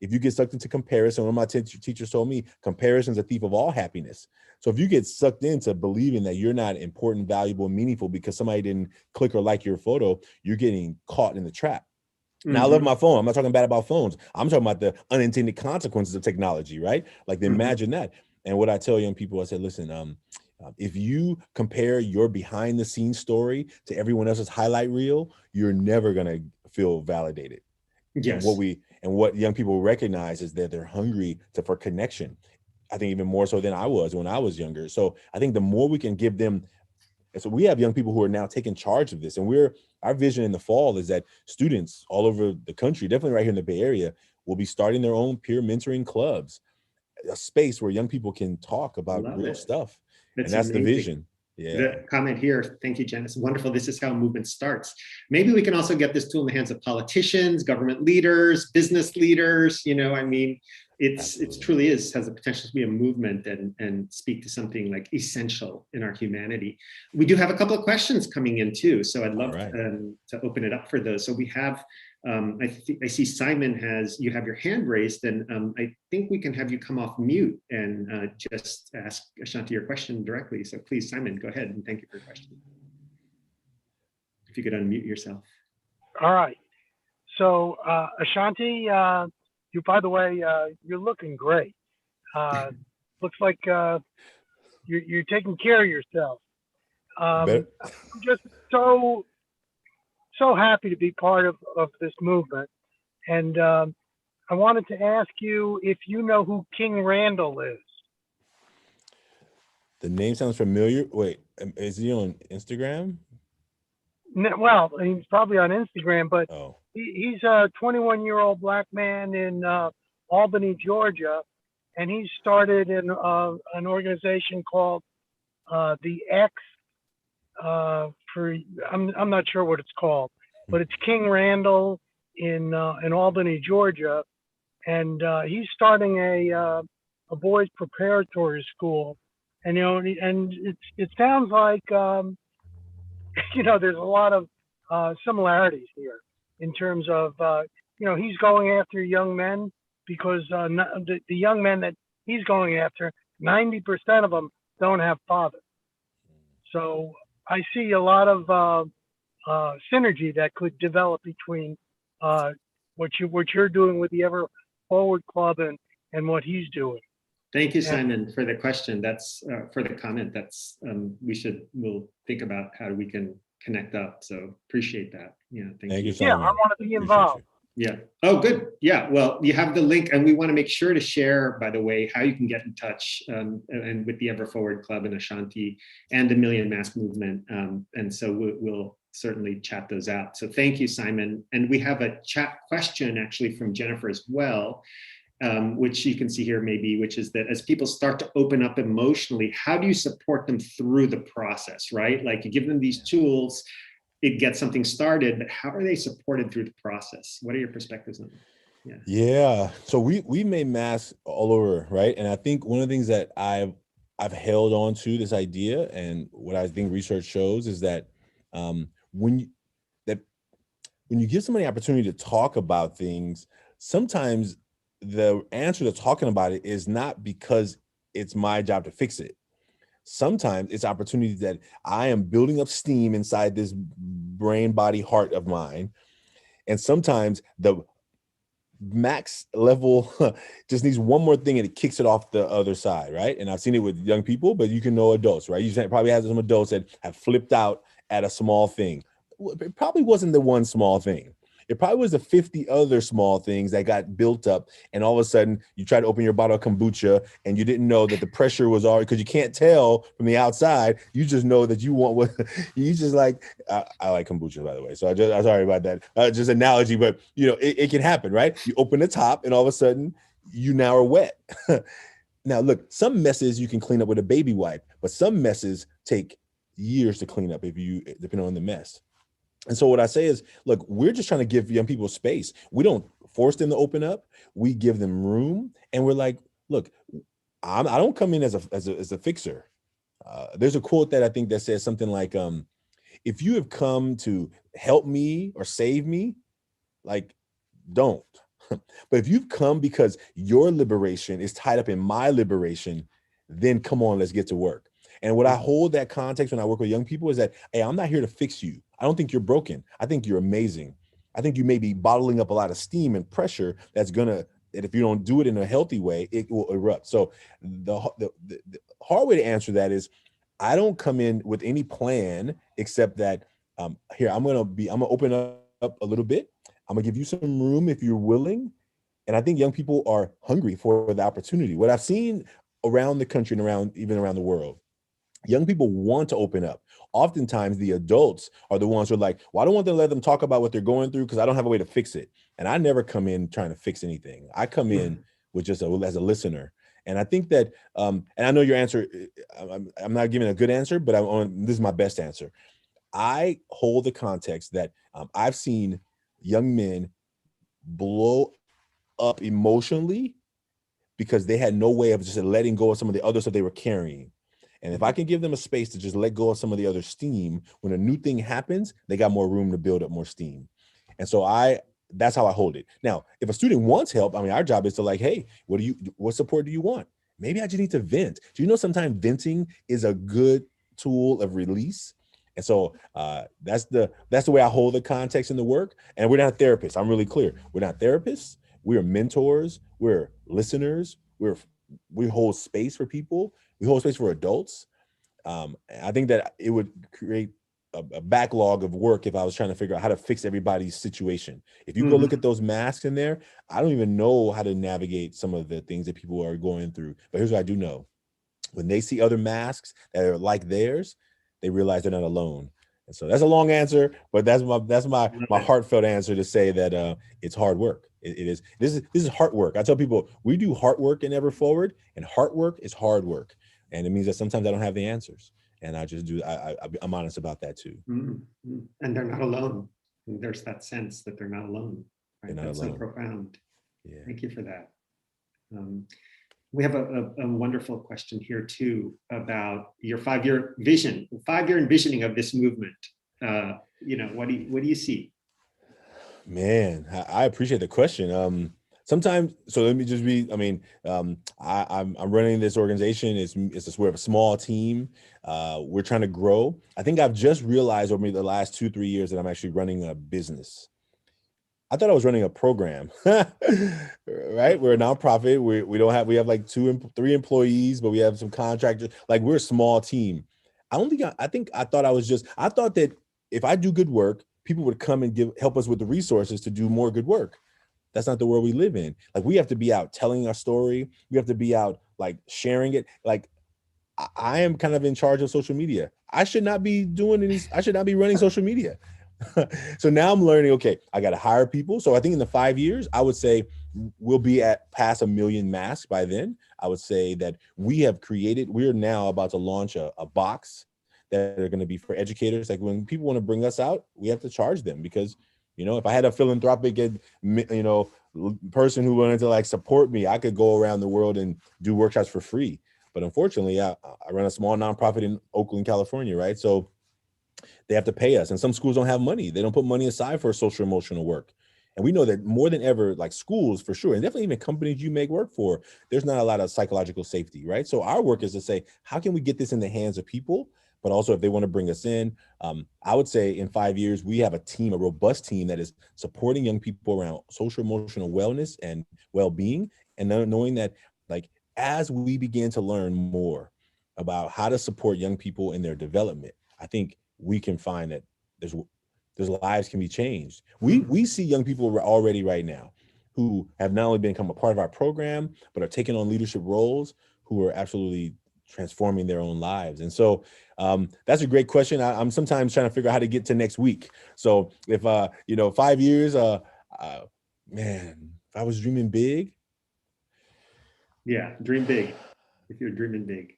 If you get sucked into comparison, one of my teachers told me, comparison is a thief of all happiness. So if you get sucked into believing that you're not important, valuable, and meaningful because somebody didn't click or like your photo, you're getting caught in the trap. Now, I love my phone. I'm not talking bad about phones. I'm talking about the unintended consequences of technology, right? Like, imagine that. And what I tell young people, I said, listen, if you compare your behind the scenes story to everyone else's highlight reel, you're never going to feel validated. Yes. And what young people recognize is that they're hungry for connection. I think even more so than I was when I was younger. So I think the more we can give them, and so we have young people who are now taking charge of this. And our vision in the fall is that students all over the country, definitely right here in the Bay Area, will be starting their own peer mentoring clubs, a space where young people can talk about real stuff. That's amazing. The vision. Yeah. The comment here, thank you, Janice. Wonderful. This is how movement starts. Maybe we can also get this tool in the hands of politicians, government leaders, business leaders. It truly has the potential to be a movement and speak to something like essential in our humanity. We do have a couple of questions coming in too, so I'd love to open it up for those. So we have, I see Simon you have your hand raised, and I think we can have you come off mute and just ask Ashanti your question directly. So please, Simon, go ahead, and thank you for your question. If you could unmute yourself. All right. So Ashanti, by the way, you're looking great. Looks like you're taking care of yourself. I'm just so happy to be part of this movement. And I wanted to ask you if you know who King Randall is. The name sounds familiar. Wait, is he on Instagram? Well, he's probably on Instagram, but he's a 21-year-old black man in Albany, Georgia, and he started an organization called the X. I'm not sure what it's called, but it's King Randall in Albany, Georgia, and he's starting a boys preparatory school, and it sounds like there's a lot of similarities here in terms of, he's going after young men because the young men that he's going after, 90% of them don't have fathers. So I see a lot of synergy that could develop between what you're doing with the Ever Forward Club and what he's doing. Thank you, And, Simon, for the question. That's for the comment. That's we'll think about how we can connect up. So appreciate that. Yeah, thank you. Yeah, I want to be involved. Yeah. Oh, good. Yeah. Well, you have the link, and we want to make sure to share, by the way, how you can get in touch and with the Ever Forward Club and Ashanti and the Million Mask Movement. And so we'll certainly chat those out. So thank you, Simon. And we have a chat question actually from Jennifer as well, which you can see here maybe, which is that as people start to open up emotionally, how do you support them through the process, right? Like you give them these tools, it gets something started, but how are they supported through the process? What are your perspectives on that? Yeah. So we made masks all over, right? And I think one of the things that I've held on to this idea, and what I think research shows is that when you give somebody an opportunity to talk about things, sometimes the answer to talking about it is not because it's my job to fix it. Sometimes it's opportunities that I am building up steam inside this brain, body, heart of mine. And sometimes the max level just needs one more thing and it kicks it off the other side, right? And I've seen it with young people, but you can know adults, right? You probably have some adults that have flipped out at a small thing. It probably wasn't the one small thing. It probably was the 50 other small things that got built up. And all of a sudden you try to open your bottle of kombucha and you didn't know that the pressure was already, because you can't tell from the outside. You just know that you want what you just like. I like kombucha, by the way. So I'm sorry about that. Just analogy, but it can happen, right? You open the top and all of a sudden you now are wet. Now look, some messes you can clean up with a baby wipe, but some messes take years to clean up depending on the mess. And so what I say is, look, we're just trying to give young people space. We don't force them to open up. We give them room, and we're like, look, I don't come in as a fixer. There's a quote that I think that says something like, if you have come to help me or save me, like, don't. But if you've come because your liberation is tied up in my liberation, then come on, let's get to work. And what I hold that context when I work with young people is that, hey, I'm not here to fix you. I don't think you're broken. I think you're amazing. I think you may be bottling up a lot of steam and pressure that if you don't do it in a healthy way, it will erupt. So the hard way to answer that is, I don't come in with any plan except that here, I'm gonna open up a little bit. I'm gonna give you some room if you're willing. And I think young people are hungry for the opportunity. What I've seen around the country and even around the world, young people want to open up. Oftentimes the adults are the ones who are like, well, I don't want to let them talk about what they're going through because I don't have a way to fix it. And I never come in trying to fix anything. I come in with just as a listener. And I think that, and I know your answer, I'm not giving a good answer, but this is my best answer. I hold the context that I've seen young men blow up emotionally because they had no way of just letting go of some of the other stuff they were carrying. And if I can give them a space to just let go of some of the other steam, when a new thing happens, they got more room to build up more steam. And so that's how I hold it. Now, if a student wants help, I mean, our job is to like, hey, what support do you want? Maybe I just need to vent. Do you know sometimes venting is a good tool of release? And so that's the way I hold the context in the work. And we're not therapists. I'm really clear. We're not therapists. We're mentors. We're listeners. We hold space for people. We hold space for adults. I think that it would create a backlog of work if I was trying to figure out how to fix everybody's situation. If you go look at those masks in there, I don't even know how to navigate some of the things that people are going through. But here's what I do know. When they see other masks that are like theirs, they realize they're not alone. And so that's a long answer, but that's my heartfelt answer to say that it's hard work. It is. This is hard work. I tell people we do hard work in Ever Forward, and hard work is hard work, and it means that sometimes I don't have the answers, and I just do. I'm honest about that too. Mm-hmm. And they're not alone. And there's that sense that they're not alone. Right? That's alone. So profound. Yeah. Thank you for that. We have a wonderful question here too about your 5-year vision, 5-year envisioning of this movement. What do you see? Man, I appreciate the question. Sometimes, so let me just be, I'm running this organization. We're a small team. We're trying to grow. I think I've just realized over the last 2-3 years that I'm actually running a business. I thought I was running a program, right? We're a nonprofit. We have like 3 employees, but we have some contractors. Like, we're a small team. I thought that if I do good work, people would come and help us with the resources to do more good work. That's not the world we live in. Like, we have to be out telling our story. We have to be out like sharing it. Like, I am kind of in charge of social media. I should not be running social media. So now I'm learning, okay, I got to hire people. So I think in the 5 years, I would say we'll be at past 1 million masks by then. I would say that we're now about to launch a box that are going to be for educators. Like, when people want to bring us out, we have to charge them because, if I had a philanthropic, person who wanted to like support me, I could go around the world and do workshops for free. But unfortunately, I run a small nonprofit in Oakland, California, right? So they have to pay us. And some schools don't have money. They don't put money aside for social emotional work. And we know that more than ever, like schools for sure, and definitely even companies you make work for, there's not a lot of psychological safety, right? So our work is to say, how can we get this in the hands of people? But also, if they want to bring us in, I would say in 5 years, we have a robust team that is supporting young people around social emotional wellness and well-being. And knowing that, like, as we begin to learn more about how to support young people in their development, I think we can find that there's lives can be changed. We see young people already right now who have not only become a part of our program, but are taking on leadership roles, who are absolutely transforming their own lives. And so that's a great question. I'm sometimes trying to figure out how to get to next week. So if 5 years, man, if I was dreaming big. Yeah, dream big. If you're dreaming big.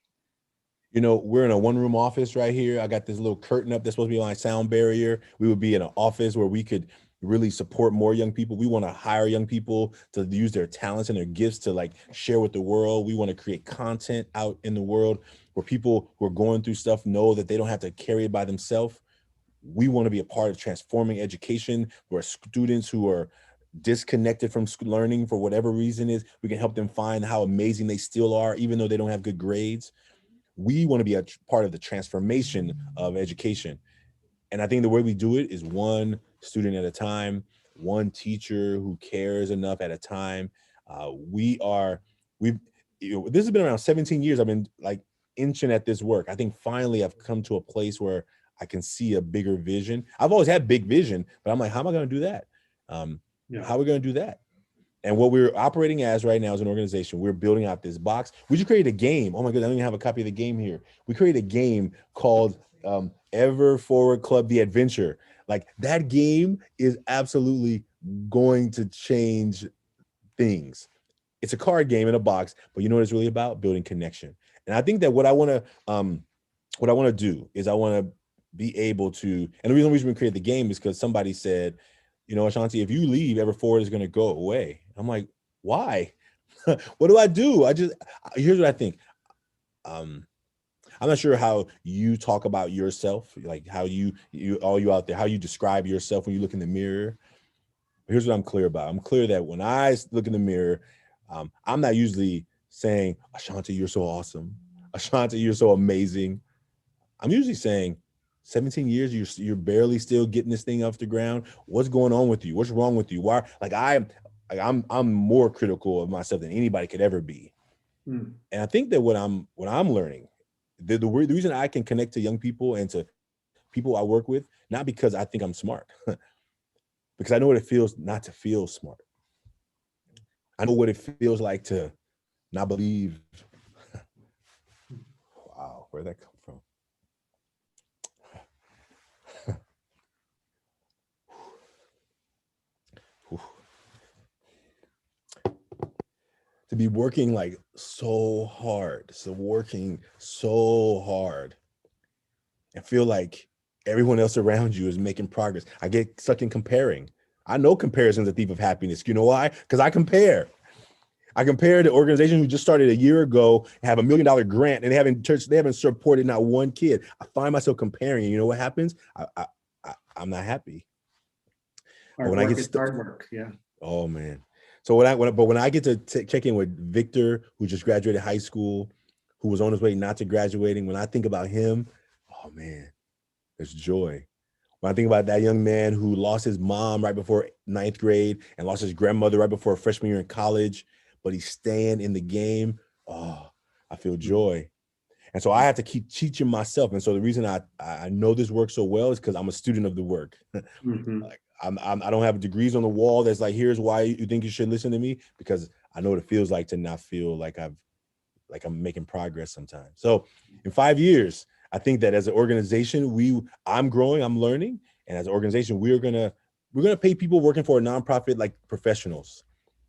We're in a 1-room office right here. I got this little curtain up that's supposed to be my sound barrier. We would be in an office where we could really support more young people. We want to hire young people to use their talents and their gifts to like share with the world. We want to create content out in the world where people who are going through stuff know that they don't have to carry it by themselves. We want to be a part of transforming education, where students who are disconnected from learning for whatever reason is, we can help them find how amazing they still are, even though they don't have good grades. We want to be a part of the transformation of education. And I think the way we do it is one student at a time, one teacher who cares enough at a time. This has been around 17 years. I've been like inching at this work. I think finally I've come to a place where I can see a bigger vision. I've always had big vision, but I'm like, how am I going to do that? How are we going to do that? And what we're operating as right now as an organization, we're building out this box. We just created a game. Oh my God, I don't even have a copy of the game here. We created a game called Ever Forward Club, The Adventure. Like, that game is absolutely going to change things. It's a card game in a box, but you know what it's really about? Building connection. And I think that what I want to do is I want to be able to, and the reason we created the game is because somebody said, Ashanti, if you leave, Ever Forward is going to go away. I'm like, why? What do I do? Here's what I think. I'm not sure how you talk about yourself, like how you out there, how you describe yourself when you look in the mirror. But here's what I'm clear about. I'm clear that when I look in the mirror, I'm not usually saying, Ashanti, you're so awesome. Ashanti, you're so amazing. I'm usually saying, 17 years, you're barely still getting this thing off the ground. What's going on with you? What's wrong with you? Why? Like, I'm more critical of myself than anybody could ever be. And I think that what I'm learning, the reason I can connect to young people and to people I work with, not because I think I'm smart, because I know what it feels not to feel smart. I know what it feels like to not believe. Wow, where'd that come from? To be working like so hard, and feel like everyone else around you is making progress. I get stuck in comparing. I know comparison is a thief of happiness. You know why? Because I compare. I compare the organization who just started a year ago, have $1 million grant, and they haven't supported not one kid. I find myself comparing. And you know what happens? I'm not happy. But Hard when I work get is hard work. Yeah. oh man. So when I get to check in with Victor, who just graduated high school, who was on his way not to graduating, when I think about him, oh man, there's joy. When I think about that young man who lost his mom right before ninth grade and lost his grandmother right before freshman year in college, but he's staying in the game, oh, I feel joy. And so I have to keep teaching myself. And so the reason I know this work so well is because I'm a student of the work. Mm-hmm. Like I don't have degrees on the wall that's like, here's why you think you should listen to me, because I know what it feels like to not feel like I'm making progress sometimes. So in 5 years, I think that as an organization, I'm growing, I'm learning. And as an organization, we're gonna pay people working for a nonprofit like professionals.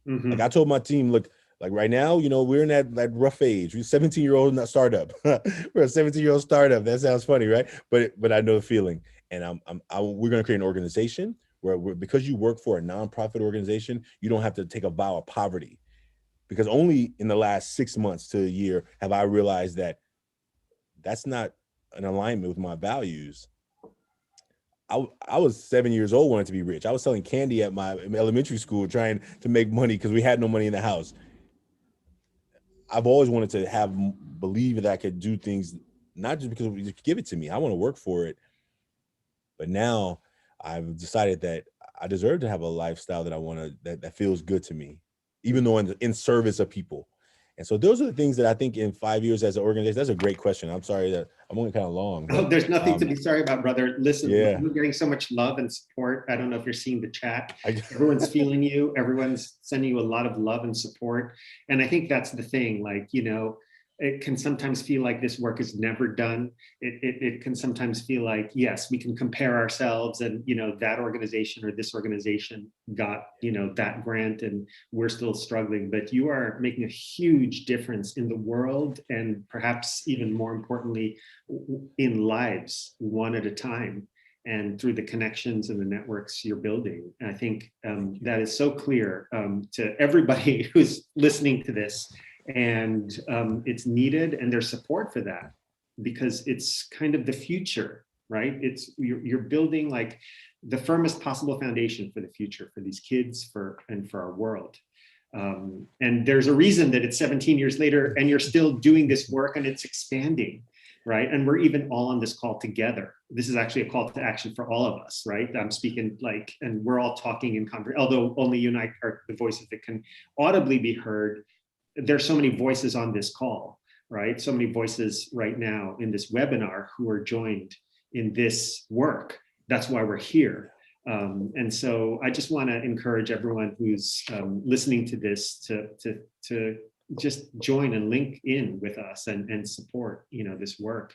Mm-hmm. Like I told my team, look, like right now, we're in that rough age. We're 17-year-old not startup. We're a 17-year-old startup. That sounds funny, right? But I know the feeling. And we're gonna create an organization where because you work for a nonprofit organization, you don't have to take a vow of poverty. Because only in the last 6 months to a year have I realized that that's not an alignment with my values. I was 7 years old, wanted to be rich. I was selling candy at my elementary school, trying to make money because we had no money in the house. I've always wanted to believe that I could do things, not just because you give it to me. I want to work for it. But now I've decided that I deserve to have a lifestyle that I want to, that feels good to me, even though in service of people. And so those are the things that I think in 5 years as an organization. That's a great question. I'm sorry that I'm only kind of long. Oh, But there's nothing to be sorry about, brother. Listen, yeah, you're getting so much love and support. I don't know if you're seeing the chat. I, Everyone's feeling you. Everyone's sending you a lot of love and support. And I think that's the thing. Like, it can sometimes feel like this work is never done. It can sometimes feel like, yes, we can compare ourselves and, that organization or this organization got, that grant and we're still struggling. But you are making a huge difference in the world and perhaps even more importantly, in lives one at a time and through the connections and the networks you're building. And I think that is so clear to everybody who's listening to this. And it's needed, and there's support for that because it's kind of the future, right? You're building like the firmest possible foundation for the future for these kids and for our world. And there's a reason that it's 17 years later and you're still doing this work and it's expanding, right? And we're even all on this call together. This is actually a call to action for all of us, right? I'm speaking and we're all talking in conversation, although only you and I are the voices that can audibly be heard. There's so many voices on this call, right? So many voices right now in this webinar who are joined in this work. That's why we're here. And so I just want to encourage everyone who's listening to this to just join and link in with us and support, this work.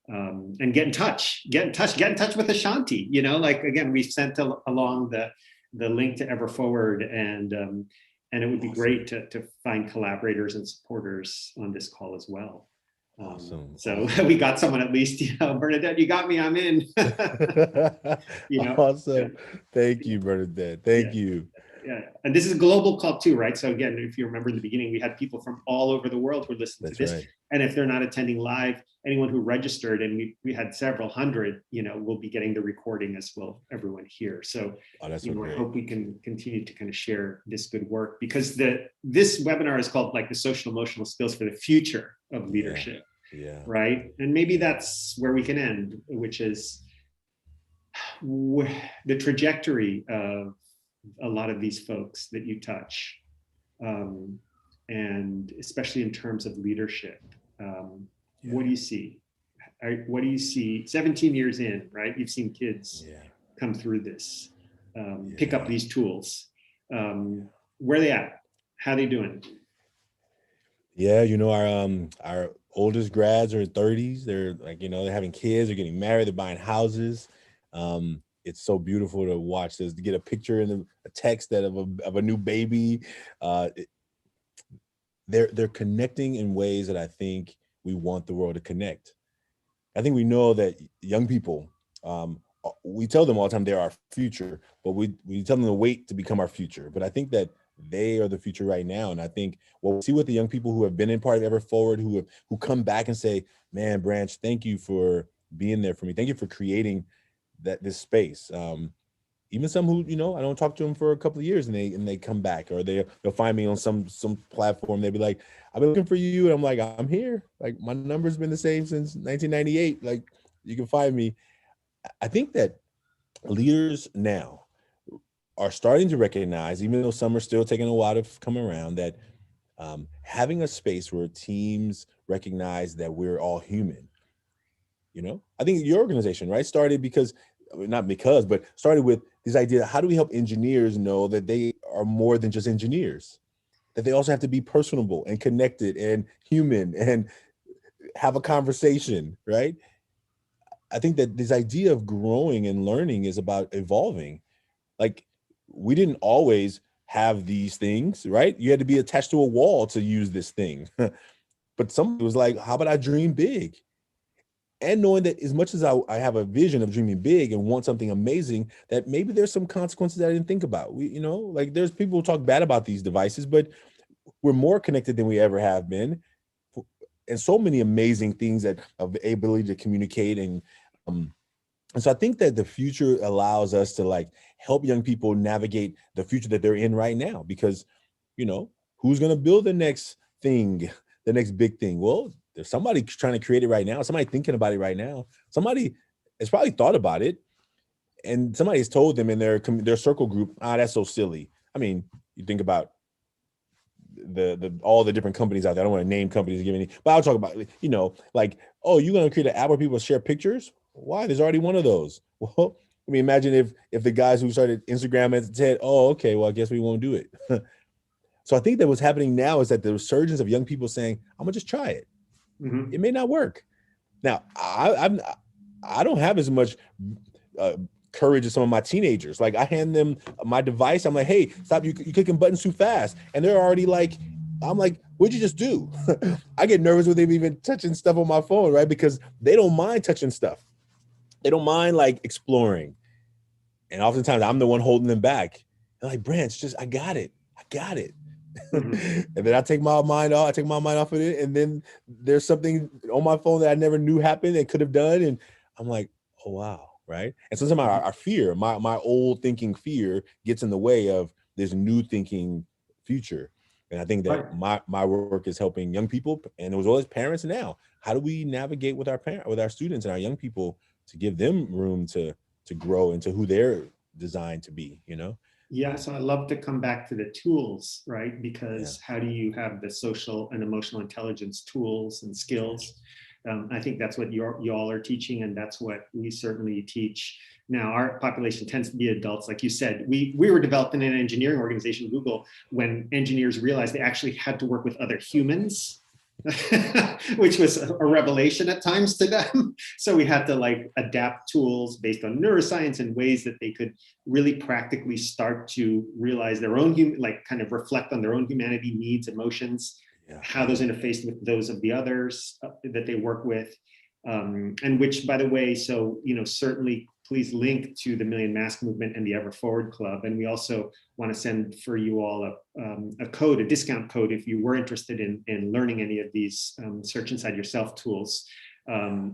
And get in touch with Ashanti. Again, we sent along the link to Ever Forward, and it would be great to find collaborators and supporters on this call as well. Awesome. So we got someone at least, Bernadette, you got me, I'm in. Awesome. Thank you, Bernadette. Thank you. Yeah. And this is a global call too, right? So again, if you remember in the beginning, we had people from all over the world who listened to this. Right. And if they're not attending live, anyone who registered, and we had several hundred, will be getting the recording as well, everyone here. So, I hope we can continue to kind of share this good work, because this webinar is called like the social emotional skills for the future of leadership. Yeah. Right. And maybe that's where we can end, which is the trajectory of a lot of these folks that you touch, and especially in terms of leadership. What do you see? What do you see 17 years in, right? You've seen kids come through this, pick up these tools. Where are they at? How are they doing? Yeah, our oldest grads are in 30s. They're they're having kids, they're getting married, they're buying houses. It's so beautiful to watch this, to get a picture and a text of a new baby. They're connecting in ways that I think we want the world to connect. I think we know that young people, we tell them all the time they're our future, but we tell them to wait to become our future. But I think that they are the future right now. And I think we'll see with the young people who have been in part of Ever Forward, who come back and say, man, Branch, thank you for being there for me. Thank you for creating this space. Even some who, I don't talk to them for a couple of years and they come back, or they'll find me on some platform. They'll be like, I've been looking for you. And I'm like, I'm here. Like, my number's been the same since 1998. Like, you can find me. I think that leaders now are starting to recognize, even though some are still taking a while to come around, that having a space where teams recognize that we're all human. I think your organization, right, started but started with this idea: how do we help engineers know that they are more than just engineers, that they also have to be personable and connected and human and have a conversation, right? I think that this idea of growing and learning is about evolving. Like, we didn't always have these things, right? You had to be attached to a wall to use this thing. But somebody was like, how about I dream big? And knowing that as much as I have a vision of dreaming big and want something amazing, that maybe there's some consequences that I didn't think about. Like, there's people who talk bad about these devices, but we're more connected than we ever have been. And so many amazing things that of the ability to communicate. And so I think that the future allows us to, like, help young people navigate the future that they're in right now, because, who's going to build the next thing, the next big thing? Well, there's somebody trying to create it right now. Somebody thinking about it right now. Somebody has probably thought about it, and somebody has told them in their circle group, that's so silly. I mean, you think about the all the different companies out there. I don't want to name companies to give any, but I'll talk about, like, oh, you're going to create an app where people share pictures? Why? There's already one of those. Well, I mean, imagine if the guys who started Instagram said, oh, okay, well, I guess we won't do it. So I think that what's happening now is that the resurgence of young people saying, I'm gonna just try it. It may not work. Now, I don't have as much courage as some of my teenagers. Like, I hand them my device. I'm like, hey, stop, you clicking buttons too fast. And they're already like, I'm like, what'd you just do? I get nervous with them even touching stuff on my phone, right? Because they don't mind touching stuff. They don't mind, like, exploring. And oftentimes I'm the one holding them back. They're like, Branch, I got it. And then I take my mind off of it. And then there's something on my phone that I never knew happened and could have done. And I'm like, oh, wow. Right. And sometimes our fear, my old thinking fear, gets in the way of this new thinking future. And I think that my work is helping young people, and as well as parents now. How do we navigate with our students and our young people to give them room to grow into who they're designed to be, Yeah, so I love to come back to the tools, right? Because how do you have the social and emotional intelligence tools and skills? I think that's what y'all are teaching, and that's what we certainly teach. Now, our population tends to be adults. Like you said, we were developed in an engineering organization, Google, when engineers realized they actually had to work with other humans, which was a revelation at times to them. So we had to, like, adapt tools based on neuroscience in ways that they could really practically start to realize their own kind of reflect on their own humanity, needs, emotions, how those interface with those of the others that they work with. And which, by the way, so, certainly please link to the Million Mask Movement and the Ever Forward Club. And we also want to send for you all a discount code, if you were interested in learning any of these Search Inside Yourself tools,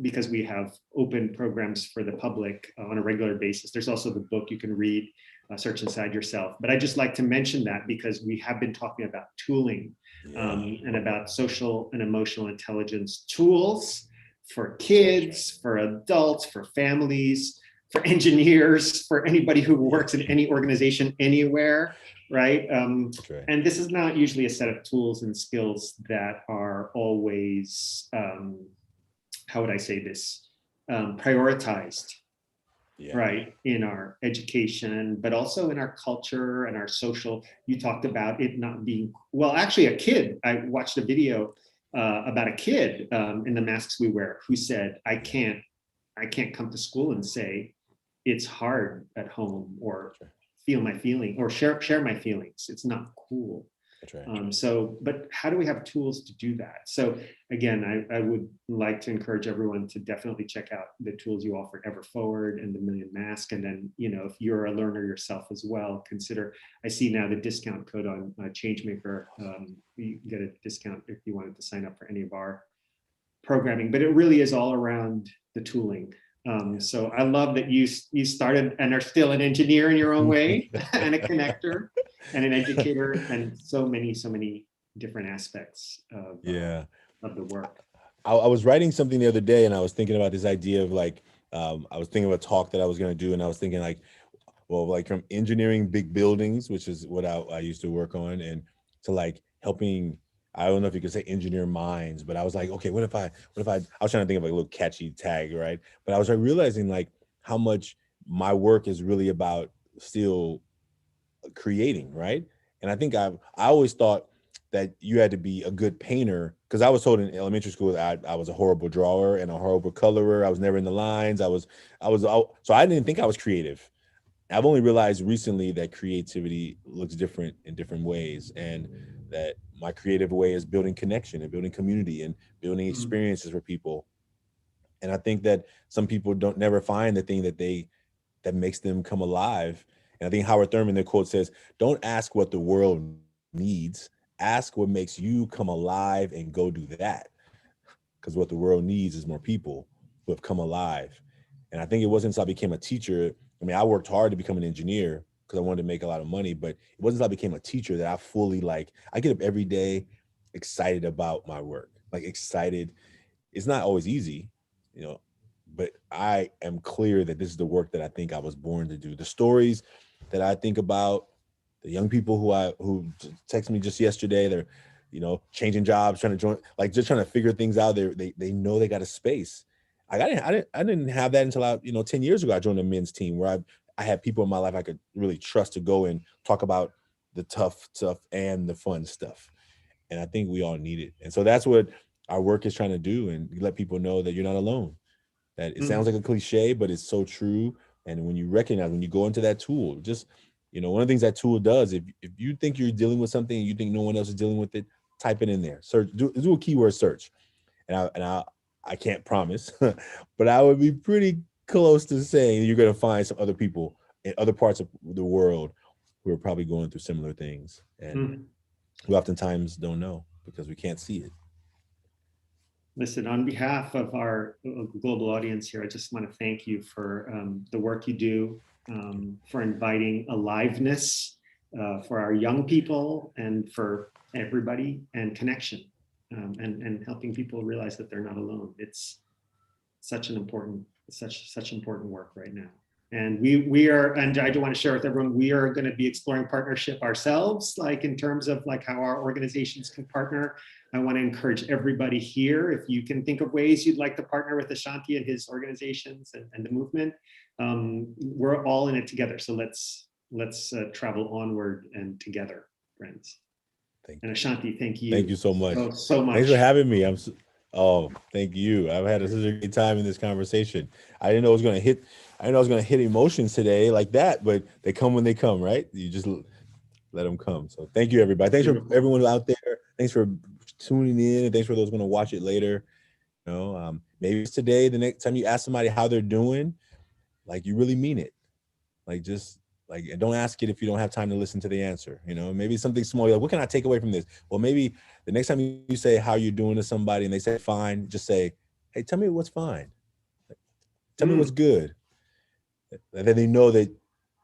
because we have open programs for the public on a regular basis. There's also the book you can read, Search Inside Yourself. But I just like to mention that because we have been talking about tooling and about social and emotional intelligence tools for kids, for adults, for families, for engineers, for anybody who works in any organization anywhere, right? And this is not usually a set of tools and skills that are always, how would I say this, prioritized, right, in our education, but also in our culture and our social. You talked about it not being, well, actually a kid, I watched a video about a kid in the masks we wear who said, I can't come to school and say it's hard at home, or feel my feeling, or share my feelings. It's not cool. But how do we have tools to do that? So again, I would like to encourage everyone to definitely check out the tools you offer, Ever Forward and the Million Mask. And then, if you're a learner yourself as well, consider, I see now the discount code on Changemaker. You get a discount if you wanted to sign up for any of our programming, but it really is all around the tooling. So I love that you started and are still an engineer in your own way and a connector and an educator and so many different aspects of the work. I was writing something the other day and I was thinking about this idea of like, I was thinking of a talk that I was going to do. And I was thinking like, well, like from engineering big buildings, which is what I used to work on, and to like helping, I don't know if you could say engineer minds, but I was like, okay, what if I was trying to think of like a little catchy tag, right? But I was like realizing like how much my work is really about still creating, right? And I think I always thought that you had to be a good painter, because I was told in elementary school that I was a horrible drawer and a horrible colorer. I was never in the lines. So I didn't think I was creative. I've only realized recently that creativity looks different in different ways, and that my creative way is building connection and building community and building experiences for people. And I think that some people don't never find the thing that makes them come alive. And I think Howard Thurman, their quote says, "Don't ask what the world needs. Ask what makes you come alive and go do that." Because what the world needs is more people who have come alive. And I think it wasn't until I became a teacher. I mean, I worked hard to become an engineer because I wanted to make a lot of money, but it wasn't until I became a teacher that I fully I get up every day excited about my work, like excited. It's not always easy, you know, but I am clear that this is the work that I think I was born to do. The stories that I think about, the young people who texted me just yesterday, they're, changing jobs, trying to join, like just trying to figure things out. They know they got a space. I didn't have that until 10 years ago. I joined a men's team where I had people in my life I could really trust to go and talk about the tough stuff and the fun stuff. And I think we all need it. And so that's what our work is trying to do, and let people know that you're not alone. That it sounds like a cliche, but it's so true. And when you recognize, when you go into that tool, just, one of the things that tool does, if you think you're dealing with something and you think no one else is dealing with it, type it in there. Search, do a keyword search. I can't promise, but I would be pretty close to saying you're going to find some other people in other parts of the world who are probably going through similar things. And we oftentimes don't know because we can't see it. Listen, on behalf of our global audience here, I just want to thank you for the work you do, for inviting aliveness for our young people and for everybody, and connection, and helping people realize that they're not alone. It's such important work right now. And we are, and I do want to share with everyone, we are going to be exploring partnership ourselves, like in terms of like how our organizations can partner. I want to encourage everybody here, if you can think of ways you'd like to partner with Ashanti and his organizations and the movement, we're all in it together. So let's travel onward and together, friends. And Ashanti, thank you. Thank you so much. So much. Thanks for having me. Oh, thank you. I've had such a great time in this conversation. I didn't know I was going to hit emotions today like that, but they come when they come, right? You just let them come. So thank you, everybody. Thanks for everyone out there. Thanks for tuning in, and thanks for those going to watch it later. Maybe it's today. The next time you ask somebody how they're doing, like you really mean it. Like just like, don't ask it if you don't have time to listen to the answer. Maybe it's something small. You're like, what can I take away from this? Well, maybe the next time you say how you're doing to somebody and they say fine, just say, hey, tell me what's fine. Tell me what's good. And then they know that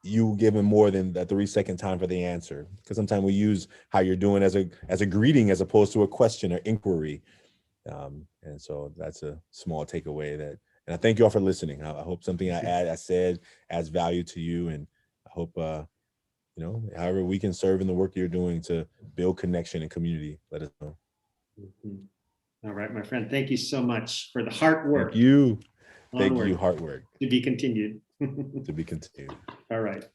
you give them more than that 3-second time for the answer. Because sometimes we use how you're doing as a greeting as opposed to a question or inquiry. And so that's a small takeaway and I thank you all for listening. I hope something I said adds value to you. And I hope, however we can serve in the work you're doing to build connection and community, let us know. All right, my friend. Thank you so much for the hard work. Thank you. Onward. Hard work. To be continued. To be continued. All right.